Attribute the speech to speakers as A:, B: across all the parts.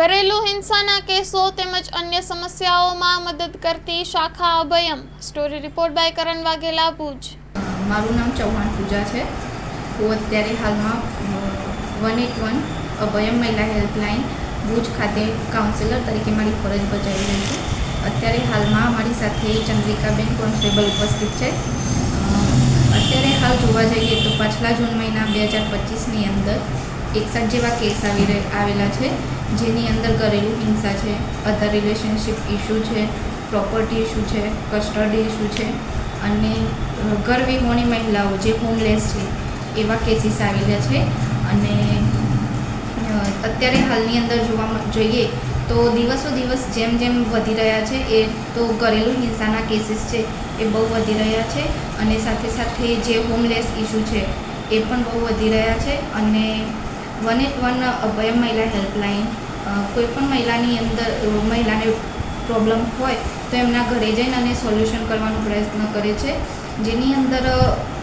A: ઘરેલુ હિંસાના કેસો તેમજ અન્ય સમસ્યાઓમાં મદદ કરતી શાખા અભયમ. સ્ટોરી રિપોર્ટ બાય કરણ વાઘેલા, ભુજ.
B: મારું નામ ચૌહાણ પૂજા છે. હું અત્યારે હાલમાં 181 અભયમ મહિલા હેલ્પલાઇન ભુજ ખાતે કાઉન્સિલર તરીકે મારી ફરજ બજાવી રહી છું. અત્યારે હાલમાં મારી સાથે ચંદ્રિકાબેન કોન્સ્ટેબલ ઉપસ્થિત છે. અત્યારે હાલ જોવા જઈએ તો પાછલા જૂન મહિના 2025ની અંદર 61 જેવા કેસ આવેલા છે, જેની અંદર ઘરેલુ હિંસા છે, અધર રિલેશનશિપ ઇસ્યુ છે, પ્રોપર્ટી ઇસ્યુ છે, કસ્ટડી ઇસ્યુ છે અને ઘર વિહોણી મહિલાઓ જે હોમલેસ છે એવા કેસીસ આવેલા છે. અને અત્યારે હાલની અંદર જોઈએ તો દિવસો દિવસ જેમ જેમ વધી રહ્યા છે એ તો ઘરેલુ હિંસાના કેસીસ છે એ બહુ વધી રહ્યા છે અને સાથે સાથે જે હોમલેસ ઇસ્યુ છે એ પણ બહુ વધી રહ્યા છે. અને 181 અભયમ મહિલા હેલ્પલાઇન કોઈપણ મહિલાને પ્રોબ્લેમ હોય તો એમના ઘરે જઈને અને સોલ્યુશન કરવાનો પ્રયત્ન કરે છે, જેની અંદર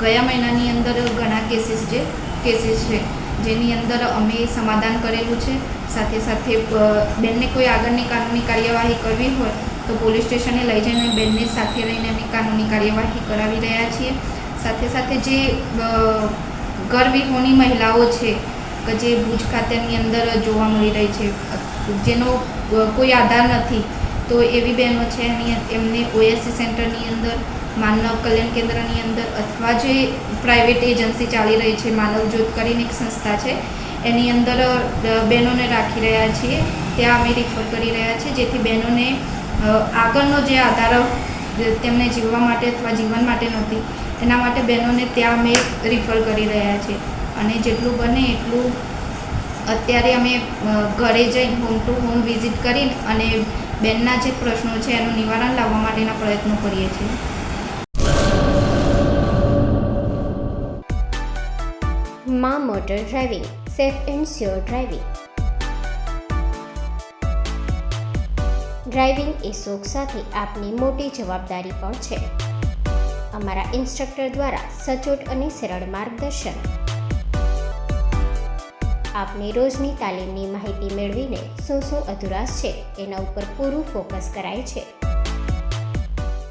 B: ગયા મહિનાની અંદર ઘણા કેસીસ છે જેની અંદર અમે સમાધાન કરેલું છે. સાથે સાથે બેનને કોઈ આગળની કાનૂની કાર્યવાહી કરવી હોય તો પોલીસ સ્ટેશને લઈ જઈને બેનને સાથે લઈને અમે કાનૂની કાર્યવાહી કરાવી રહ્યા છીએ. સાથે સાથે જે ઘર વિહોણી મહિલાઓ છે કે જે ભુજ ખાતેની અંદર જોવા મળી રહી છે, જેનો કોઈ આધાર નથી, તો એવી બહેનો છે એમને ઓએસસી સેન્ટરની અંદર, માનવ કલ્યાણ કેન્દ્રની અંદર અથવા જે પ્રાઇવેટ એજન્સી ચાલી રહી છે, માનવ જ્યોત કરીને એક સંસ્થા છે, એની અંદર બહેનોને રાખી રહ્યા છીએ. ત્યાં અમે રિફર કરી રહ્યા છીએ, જેથી બહેનોને આગળનો જે આધાર તેમને જીવવા માટે અથવા જીવન માટે નથી, એના માટે બહેનોને ત્યાં અમે રિફર કરી રહ્યા છીએ. અને જેટલું બને એટલું અત્યારે અમે ઘરે જઈ હોમ ટુ હોમ વિઝિટ કરીને અને બેનના જે પ્રશ્નો છે એનું નિવારણ લાવવા માટેના પ્રયત્નો કરીએ છીએ.
C: માં motor driving, safe and sure driving. Driving એ શોખ સાથે આપની મોટી જવાબદારી પણ છે. અમારા ઇન્સ્ટ્રક્ટર દ્વારા સચોટ અને સરળ માર્ગદર્શન. આપની રોજની તાલીમની માહિતી મેળવીને શું અધુરાશ છે એના ઉપર પૂરું ફોકસ કરાય છે.